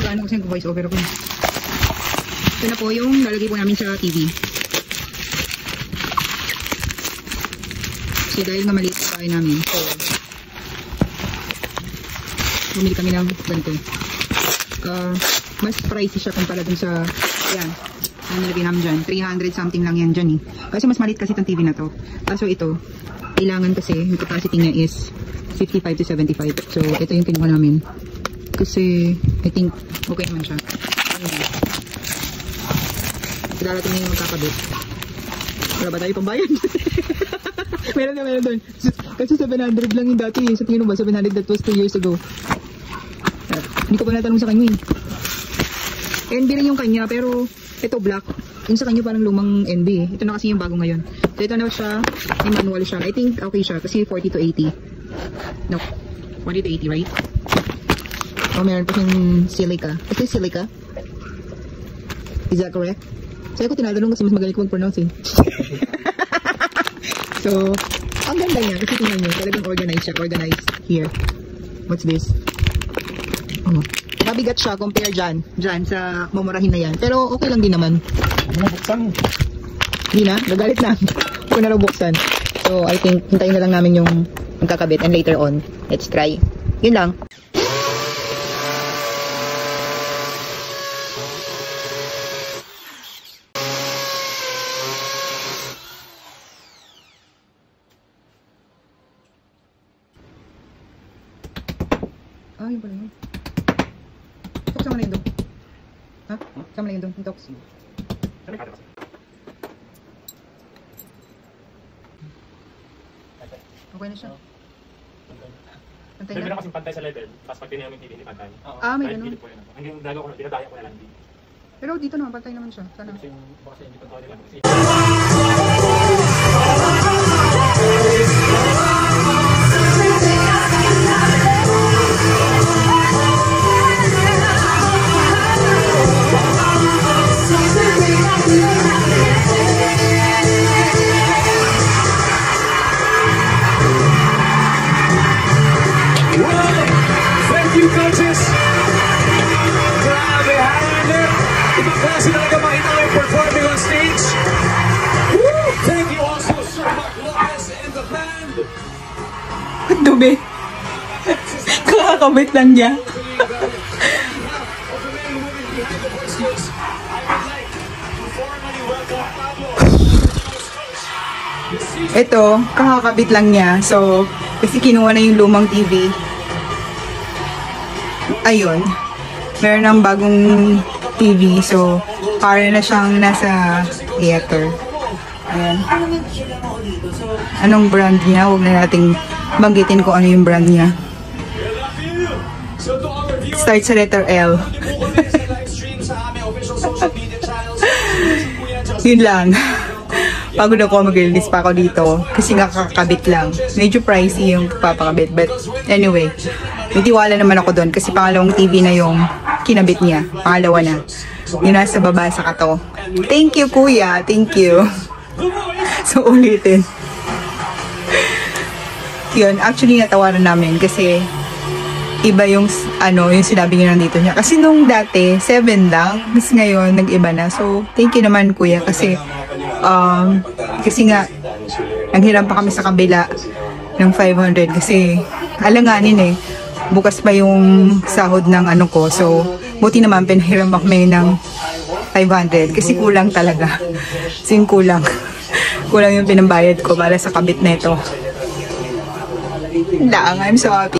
paano kasi nag-voice over ako. Ito na po yung lalagay po namin sa TV. Kasi dahil nga maliit sa bahay namin, so bumili kami ng ganito. Mas pricey siya kumpara dun sa, yan, ang nilagay namin dyan. 300 something lang yan dyan eh. Kasi mas maliit kasi itong TV na to. Kaso ito, kailangan kasi, yung capacity niya is 55 to 75. So, ito yung kinuha namin. Kasi, I think, okay naman siya. Darating na yung magkakabit. Wala ba tayo pambayad? meron doon. Kasi 700 lang yung dati eh. Sa tingin mo ba, 700 that was 2 years ago. Hindi ko pa natanong sa kanya eh. NB rin yung kanya, pero ito black. Yung sa kanya parang lumang NB eh. Ito na kasi yung bago ngayon. So ito na siya, may manual siya. I think okay siya kasi 40 to 80. No, 40 to 80, right? Oh, meron pa siyang silica. Is this silica? Is that correct? So ako tinatanong kasi mas magaling ko mag-pronounce eh. So, ang ganda niya kasi tingnan nyo, talagang organized siya. Organized here. What's this? Oh. Mabigat siya compare dyan sa mumurahin na yan. Pero okay lang din naman. Hindi na, gagalit na. Hindi ko na raw buksan. So I think hintayin na lang namin yung magkakabit and later on, let's try. Yun lang. Ah, yun pala yun. Sama na yun doon. Ha? Sama na yun doon. Yung tox. Okay na siya. Pwede na kasing pantay sa level. Tapos pag tinayang yung TV, hindi pantay. Ah, may ganun. Hanggang dalawa ko na, dinadaya ko na lang din. Pero dito naman, pantay naman siya. Sana. Kasi yung box hindi pantay nila. Kasi talaga makita ko yung performing on stage. Woo! Thank you also, Sir Mark Lopez and the band. Ang dumi. Kakakabit lang niya. Ito, kakakabit lang niya. So, kasi kinuha na yung lumang TV. Ayun. Meron ng bagong TV. So, para na siyang nasa theater. Ayan. Anong brand niya? Huwag na nating banggitin kung ano yung brand niya. Start sa letter L. Yun lang. Pagod ako, mag-release pa ako dito. Kasi nga kakakabit lang. Medyo pricey yung papakabit. But anyway, may tiwala naman ako doon. Kasi pangalawang TV na yung kinabit niya. Pangalawa na. Yung nasa baba sa kato. Thank you, kuya. Thank you. So, ulitin. Yun, actually natawaran namin kasi iba yung yung sinabi niya nandito niya. Kasi nung dati, 7 lang. Mas ngayon, nag-iba na. So, thank you naman, kuya. Kasi nga, nanghiram pa kami sa kabila ng 500 kasi alanganin eh. Bukas pa yung sahod ng ano ko. So, buti naman pinahiram ako ng 500 kasi kulang talaga. So, yung kulang. Kulang yung pinambayad ko para sa kabit na ito. I'm so happy.